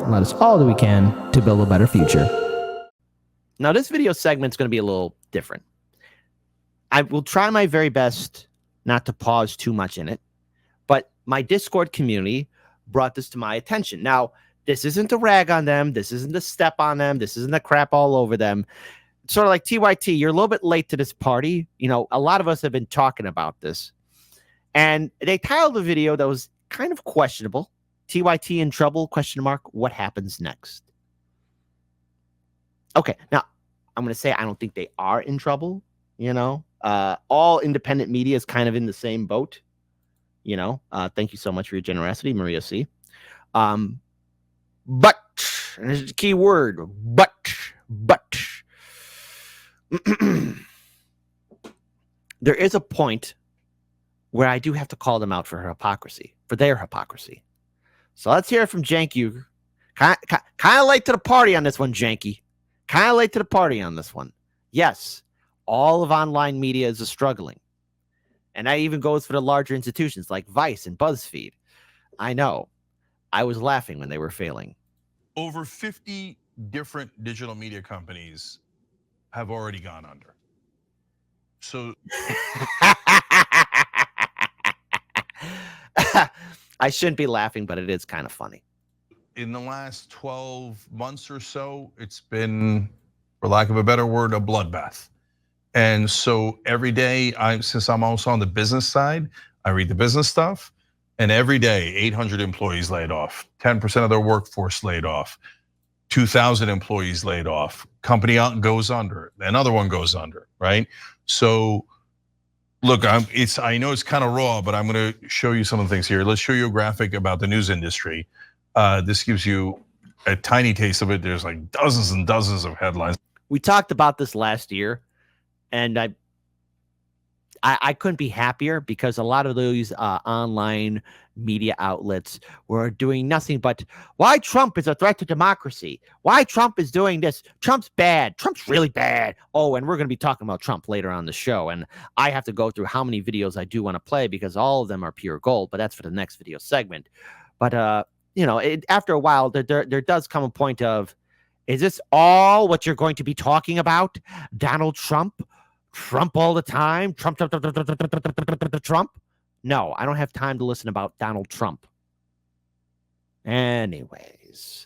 and let us all do we can to build a better future. Now, this video segment is going to be a little different. I will try my very best not to pause too much in it, but my Discord community brought this to my attention. Now, this isn't a rag on them. This isn't a step on them. This isn't a crap all over them. It's sort of like TYT, you're a little bit late to this party. You know, a lot of us have been talking about this. And they titled the video that was kind of questionable. TYT in trouble, ? What happens next? Okay, now, I'm going to say I don't think they are in trouble, you know. All independent media is kind of in the same boat, you know. Thank you so much for your generosity, Maria C. But, and this is the key word, but. There is a point where I do have to call them out for their hypocrisy. So let's hear it from Janky. Kind of late to the party on this one, Janky. Kind of late to the party on this one. Yes, all of online media is struggling. And that even goes for the larger institutions like Vice and BuzzFeed. I know. I was laughing when they were failing. Over 50 different digital media companies have already gone under. So I shouldn't be laughing, but it is kind of funny. In the last 12 months or so, it's been, for lack of a better word, a bloodbath. And so every day, since I'm also on the business side, I read the business stuff, and every day, 800 employees laid off, 10% of their workforce laid off, 2,000 employees laid off, company goes under, another one goes under, right? So look, I know it's kind of raw, but I'm going to show you some of the things here. Let's show you a graphic about the news industry. This gives you a tiny taste of it. There's like dozens and dozens of headlines. We talked about this last year, and I couldn't be happier because a lot of those online media outlets were doing nothing but why Trump is a threat to democracy, why Trump is doing this, Trump's bad, Trump's really bad. Oh, and we're going to be talking about Trump later on the show, and I have to go through how many videos I do want to play because all of them are pure gold, but that's for the next video segment. But you know, after a while, there does come a point of, is this all what you're going to be talking about? Donald Trump? Trump all the time? Trump? No, I don't have time to listen about Donald Trump. Anyways.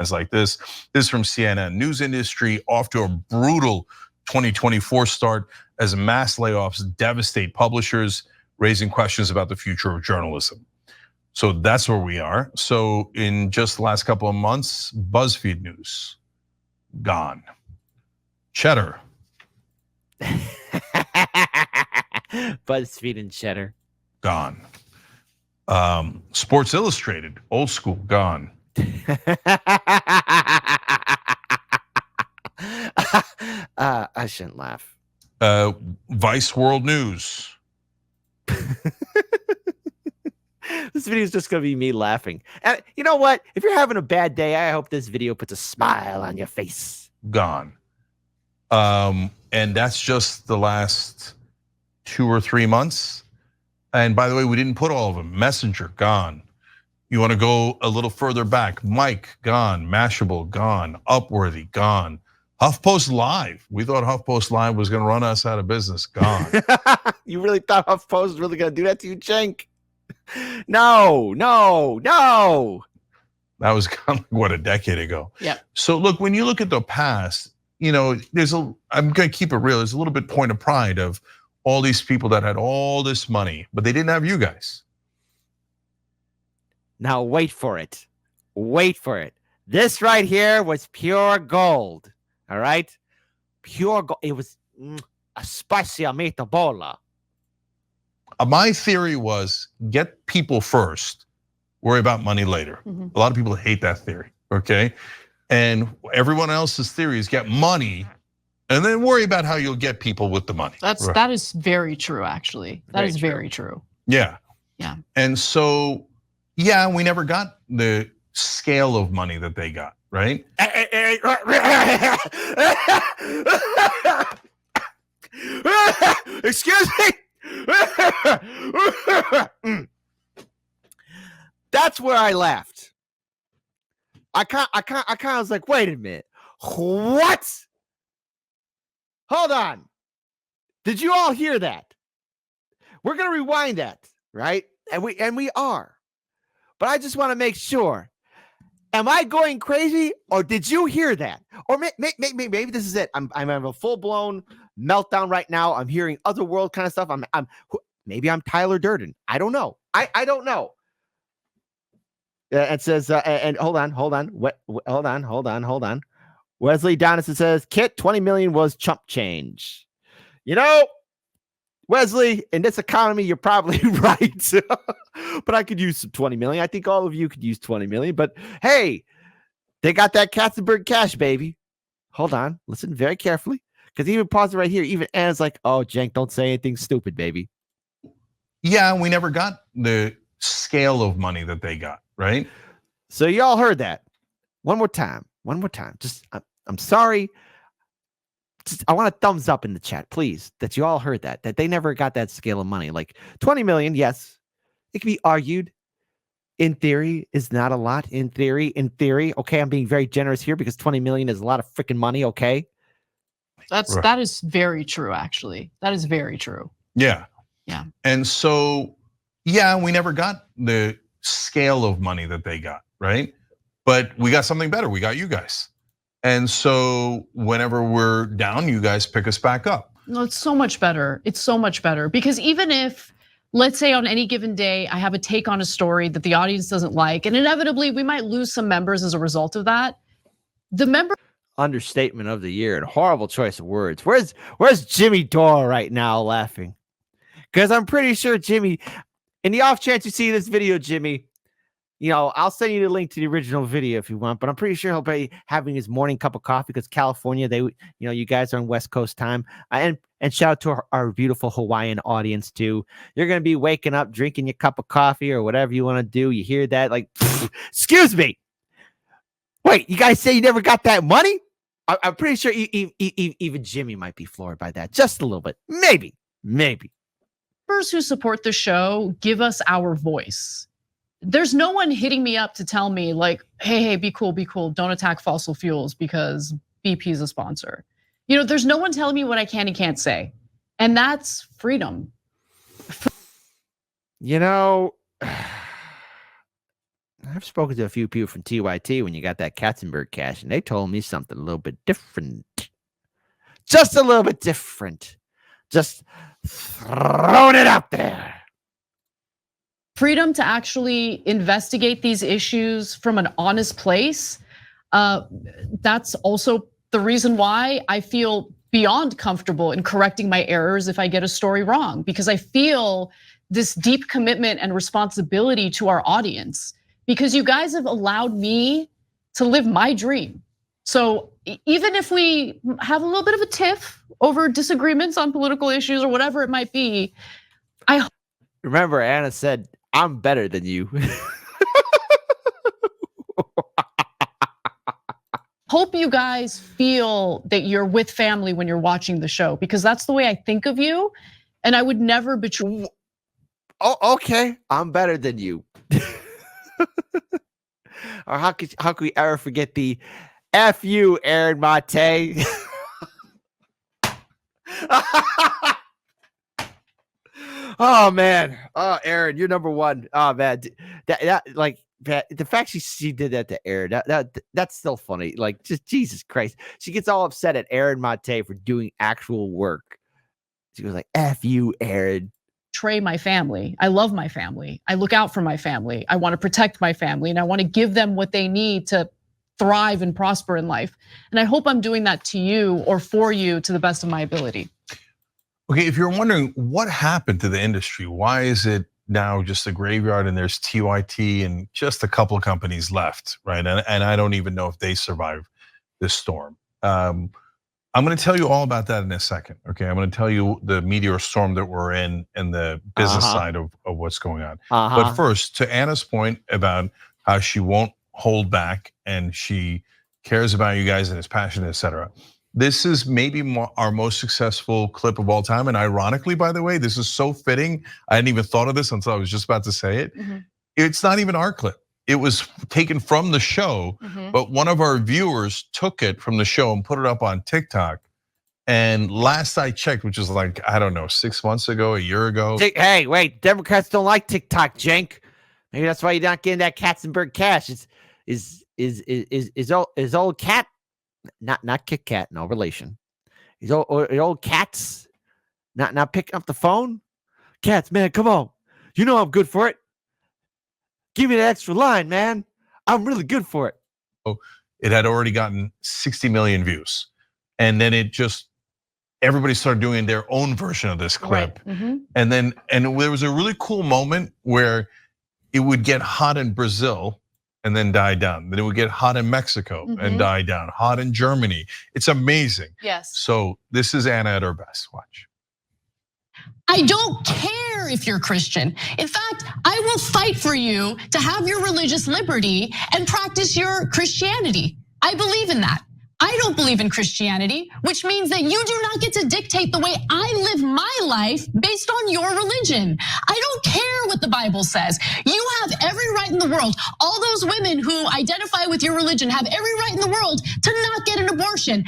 It's like this. This is from CNN. News industry off to a brutal 2024 start as mass layoffs devastate publishers, raising questions about the future of journalism. So that's where we are. So in just the last couple of months, BuzzFeed News, gone. Cheddar. BuzzFeed and Cheddar. Gone. Sports Illustrated, old school, gone. I shouldn't laugh. Vice World News. This video is just going to be me laughing. And you know what? If you're having a bad day, I hope this video puts a smile on your face. Gone. And that's just the last 2 or 3 months. And by the way, we didn't put all of them. Messenger, gone. You want to go a little further back. Mike, gone. Mashable, gone. Upworthy, gone. HuffPost Live. We thought HuffPost Live was going to run us out of business. Gone. You really thought HuffPost was really going to do that to you, Cenk? No. That was kind of what, a decade ago. Yeah. So look, when you look at the past, you know, I'm going to keep it real. There's a little bit point of pride of all these people that had all this money, but they didn't have you guys. Now wait for it. Wait for it. This right here was pure gold. All right? Pure gold. It was a spicy meatball. My theory was get people first, worry about money later. Mm-hmm. A lot of people hate that theory, okay? And everyone else's theory is get money and then worry about how you'll get people with the money. That is very true, actually. That is very true. Yeah. Yeah. And so, yeah, we never got the scale of money that they got, right? Excuse me. That's where I laughed. I kind of was like, wait a minute, what? Hold on. Did you all hear that? We're gonna rewind that, right? And we are. But I just want to make sure. Am I going crazy, or did you hear that? Or maybe this is it. I'm having a full blown meltdown right now. I'm hearing otherworld kind of stuff. Maybe I'm Tyler Durden. I don't know. I don't know. It says and hold on. Hold on. Wesley Donaldson says Kit 20 million was chump change. You know, Wesley, in this economy, you're probably right. But I could use some 20 million. I think all of you could use 20 million. But hey, they got that Katzenberg cash, baby. Hold on. Listen very carefully. Because even pause it right here. Even Anna's like, oh, Jenk, don't say anything stupid, baby. Yeah, we never got the scale of money that they got, right? So y'all heard that. One more time. Just, I'm sorry. I want a thumbs up in the chat, please, that you all heard that they never got that scale of money. Like 20 million, yes, it can be argued. In theory, is not a lot. In theory, okay, I'm being very generous here because 20 million is a lot of freaking money. Okay, that is very true. Actually, that is very true. Yeah. And so, yeah, we never got the scale of money that they got, right? But we got something better. We got you guys. And so whenever we're down, you guys pick us back up. No, it's so much better. It's so much better because even if, let's say on any given day, I have a take on a story that the audience doesn't like, and inevitably we might lose some members as a result of that. The member understatement of the year and horrible choice of words. Where's Jimmy Dore right now laughing? Because I'm pretty sure Jimmy, in the off chance you see this video, Jimmy, you know, I'll send you the link to the original video if you want, but I'm pretty sure he'll be having his morning cup of coffee because California, you guys are on West Coast time. And shout out to our beautiful Hawaiian audience too. You're going to be waking up, drinking your cup of coffee or whatever you want to do. You hear that? Like, excuse me. Wait, you guys say you never got that money? I'm pretty sure even Jimmy might be floored by that. Just a little bit. Maybe. Members who support the show give us our voice. There's no one hitting me up to tell me like, hey, be cool. Don't attack fossil fuels because BP is a sponsor. You know, there's no one telling me what I can and can't say. And that's freedom. You know, I've spoken to a few people from TYT when you got that Katzenberg cash, and they told me something a little bit different. Just a little bit different. Just throwing it out there. Freedom to actually investigate these issues from an honest place. That's also the reason why I feel beyond comfortable in correcting my errors if I get a story wrong, because I feel this deep commitment and responsibility to our audience, because you guys have allowed me to live my dream. So even if we have a little bit of a tiff over disagreements on political issues or whatever it might be, I remember Anna said, I'm better than you. hope you guys feel that you're with family when you're watching the show, because that's the way I think of you. And I would never betray. Oh, okay. I'm better than you. Or how could we ever forget the F you, Aaron Mate? Oh man, oh Aaron, you're number one. Oh man, the fact she did that to Aaron, that's still funny. Like, just Jesus Christ, she gets all upset at Aaron Mate for doing actual work. She goes like, "F you, Aaron." Betray my family. I love my family. I look out for my family. I want to protect my family, and I want to give them what they need to thrive and prosper in life. And I hope I'm doing that to you or for you to the best of my ability. Okay, if you're wondering what happened to the industry, why is it now just a graveyard and there's TYT and just a couple of companies left, right? And I don't even know if they survive this storm. I'm going to tell you all about that in a second. Okay, I'm going to tell you the meteor storm that we're in and the business side of what's going on. But first, to Anna's point about how she won't hold back and she cares about you guys and is passionate, etc. This is maybe our most successful clip of all time. And ironically, by the way, this is so fitting. I hadn't even thought of this until I was just about to say it. It's not even our clip. it was taken from the show, but one of our viewers took it from the show and put it up on TikTok. And last I checked, which is like, I don't know, 6 months ago, a year ago. Hey, wait, Democrats don't like TikTok, Jenk. Maybe that's why you're not getting that Katzenberg cash. Is old cat, not Kit Kat, no relation. Is old cats not picking up the phone? Cats, man, come on. You know I'm good for it. Give me that extra line, man. I'm really good for it. It had already gotten 60 million views. And then everybody started doing their own version of this clip. Right. And there was a really cool moment where it would get hot in Brazil and then die down. Then it would get hot in Mexico and die down, hot in Germany. It's amazing. Yes. So this is Anna at her best. Watch. I don't care if you're Christian. In fact, I will fight for you to have your religious liberty and practice your Christianity. I believe in that. I don't believe in Christianity, which means that you do not get to dictate the way I live my life based on your religion. I don't care what the Bible says. You have every right in the world. All those women who identify with your religion have every right in the world to not get an abortion.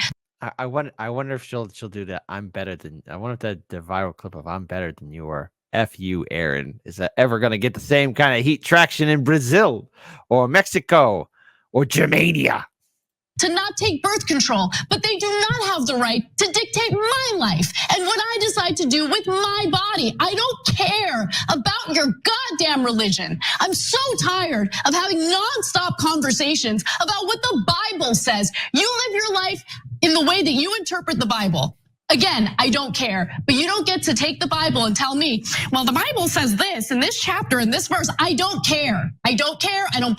I wonder if she'll do that. I wonder if the viral clip of "I'm better than you" or "F you, Aaron" is that ever going to get the same kind of heat traction in Brazil or Mexico or Germania? To not take birth control, but they do not have the right to dictate my life and what I decide to do with my body. I don't care about your goddamn religion. I'm so tired of having nonstop conversations about what the Bible says. You live your life in the way that you interpret the Bible. Again, I don't care, but you don't get to take the Bible and tell me, well, the Bible says this in this chapter, in this verse. I don't care. I don't care. I don't.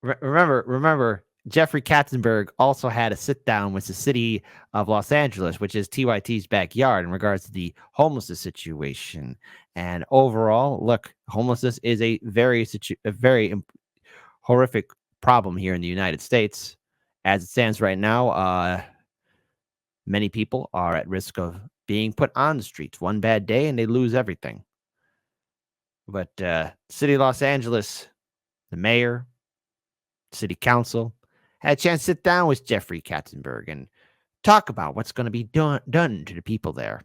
Remember, Jeffrey Katzenberg also had a sit down with the city of Los Angeles, which is TYT's backyard, in regards to the homelessness situation. And overall, look, homelessness is a very horrific problem here in the United States. As it stands right now, many people are at risk of being put on the streets. One bad day and they lose everything. But city of Los Angeles, the mayor, city council, had a chance to sit down with Jeffrey Katzenberg and talk about what's going to be done to the people there.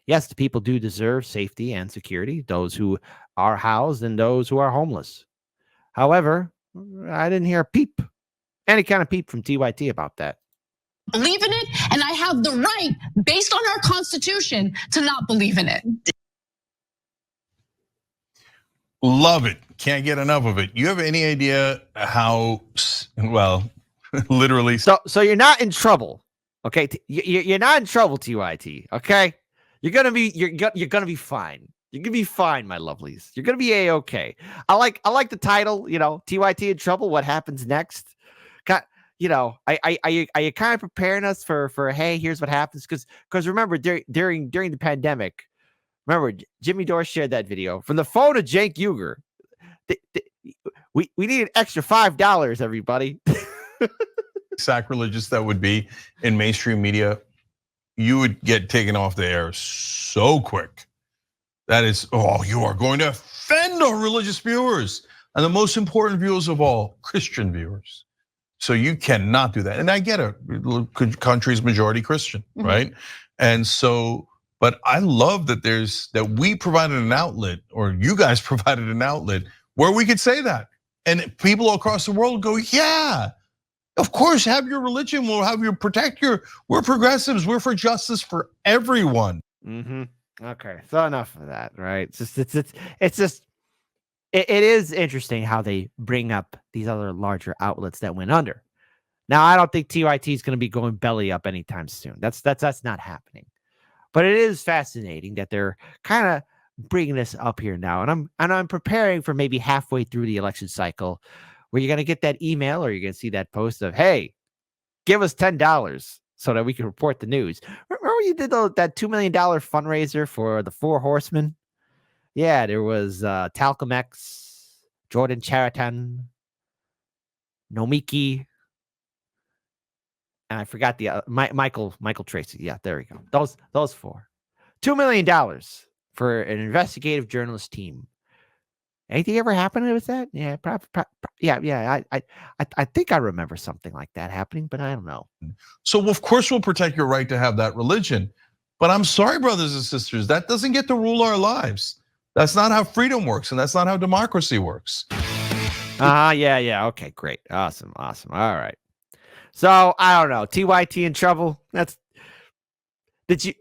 Yes, the people do deserve safety and security, those who are housed and those who are homeless. However, I didn't hear a peep, any kind of peep from TYT about that. Believe in it, and I have the right, based on our Constitution, to not believe in it. Love it. Can't get enough of it. You have any idea how, well, literally. So you're not in trouble, okay? You're not in trouble, TYT. Okay, you're gonna be fine. You're gonna be fine, my lovelies. You're gonna be a-okay. I like the title. You know, TYT in trouble. What happens next? You know, are you kind of preparing us for hey, here's what happens? Because remember during the pandemic. Remember, Jimmy Dore shared that video from the phone of Cenk Uygur. We need an extra $5, everybody. Sacrilegious that would be in mainstream media, you would get taken off the air so quick. That is, you are going to offend our religious viewers and the most important viewers of all, Christian viewers. So you cannot do that. And I get it, country's majority Christian, right? And so, but I love that we provided an outlet, or you guys provided an outlet where we could say that. And people across the world go, yeah, of course, have your religion, we'll have you we're progressives, we're for justice for everyone. Okay, so enough of that, right? It is interesting how they bring up these other larger outlets that went under. Now, I don't think TYT is going to be going belly up anytime soon. That's not happening. But it is fascinating that they're kind of bringing this up here now, and I'm preparing for maybe halfway through the election cycle, where you're going to get that email or you're going to see that post of, hey, give us $10 so that we can report the news. Remember when you did that $2 million fundraiser for the Four Horsemen? Yeah, there was Talcum X, Jordan Chariton, Nomiki, and I forgot the Michael Tracy. Yeah, there we go. Those four. $2 million for an investigative journalist team Anything ever happened with that? Yeah, yeah. I think I remember something like that happening, but I don't know. So of course we'll protect your right to have that religion. But I'm sorry, brothers and sisters, that doesn't get to rule our lives. That's not how freedom works, and that's not how democracy works. Yeah. Okay, great. Awesome. All right. So I don't know. TYT in trouble. Did you?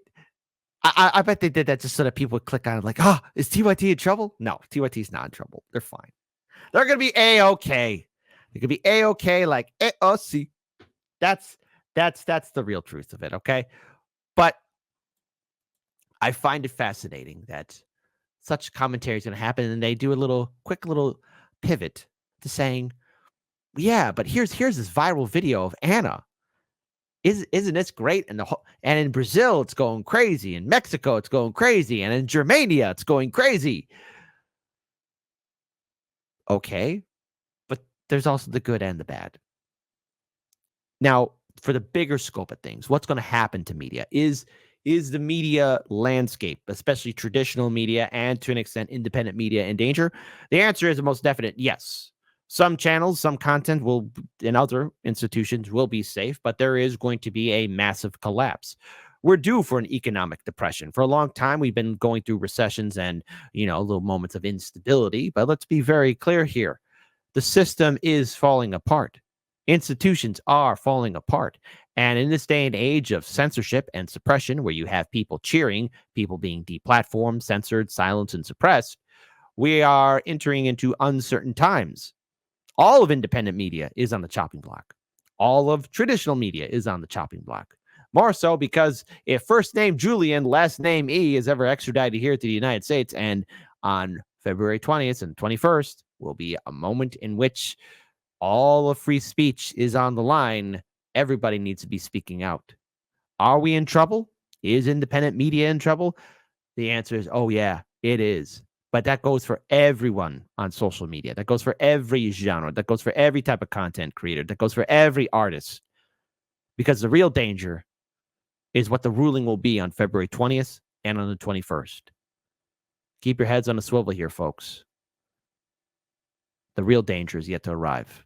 I bet they did that just so that people would click on it like, is TYT in trouble? No, TYT's not in trouble. They're fine. They're gonna be A-okay. They could be A-okay, like see. That's the real truth of it, okay? But I find it fascinating that such commentary is gonna happen, and they do a quick little pivot to saying, yeah, but here's this viral video of Anna. Isn't this great? And and in Brazil, it's going crazy. In Mexico, it's going crazy. And in Germania, it's going crazy. Okay. But there's also the good and the bad. Now, for the bigger scope of things, what's going to happen to media? Is the media landscape, especially traditional media and to an extent independent media, in danger? The answer is a most definite yes. Some channels, some content will, in other institutions, will be safe, but there is going to be a massive collapse. We're due for an economic depression. For a long time, we've been going through recessions and, little moments of instability. But let's be very clear here. The system is falling apart. Institutions are falling apart. And in this day and age of censorship and suppression, where you have people cheering, people being deplatformed, censored, silenced, and suppressed, we are entering into uncertain times. All of independent media is on the chopping block. All of traditional media is on the chopping block. More so because if first name Julian, last name E is ever extradited here to the United States, and on February 20th and 21st will be a moment in which all of free speech is on the line, everybody needs to be speaking out. Are we in trouble? Is independent media in trouble? The answer is, oh yeah, it is. But that goes for everyone on social media. That goes for every genre. That goes for every type of content creator. That goes for every artist. Because the real danger is what the ruling will be on February 20th and on the 21st. Keep your heads on a swivel here, folks. The real danger is yet to arrive.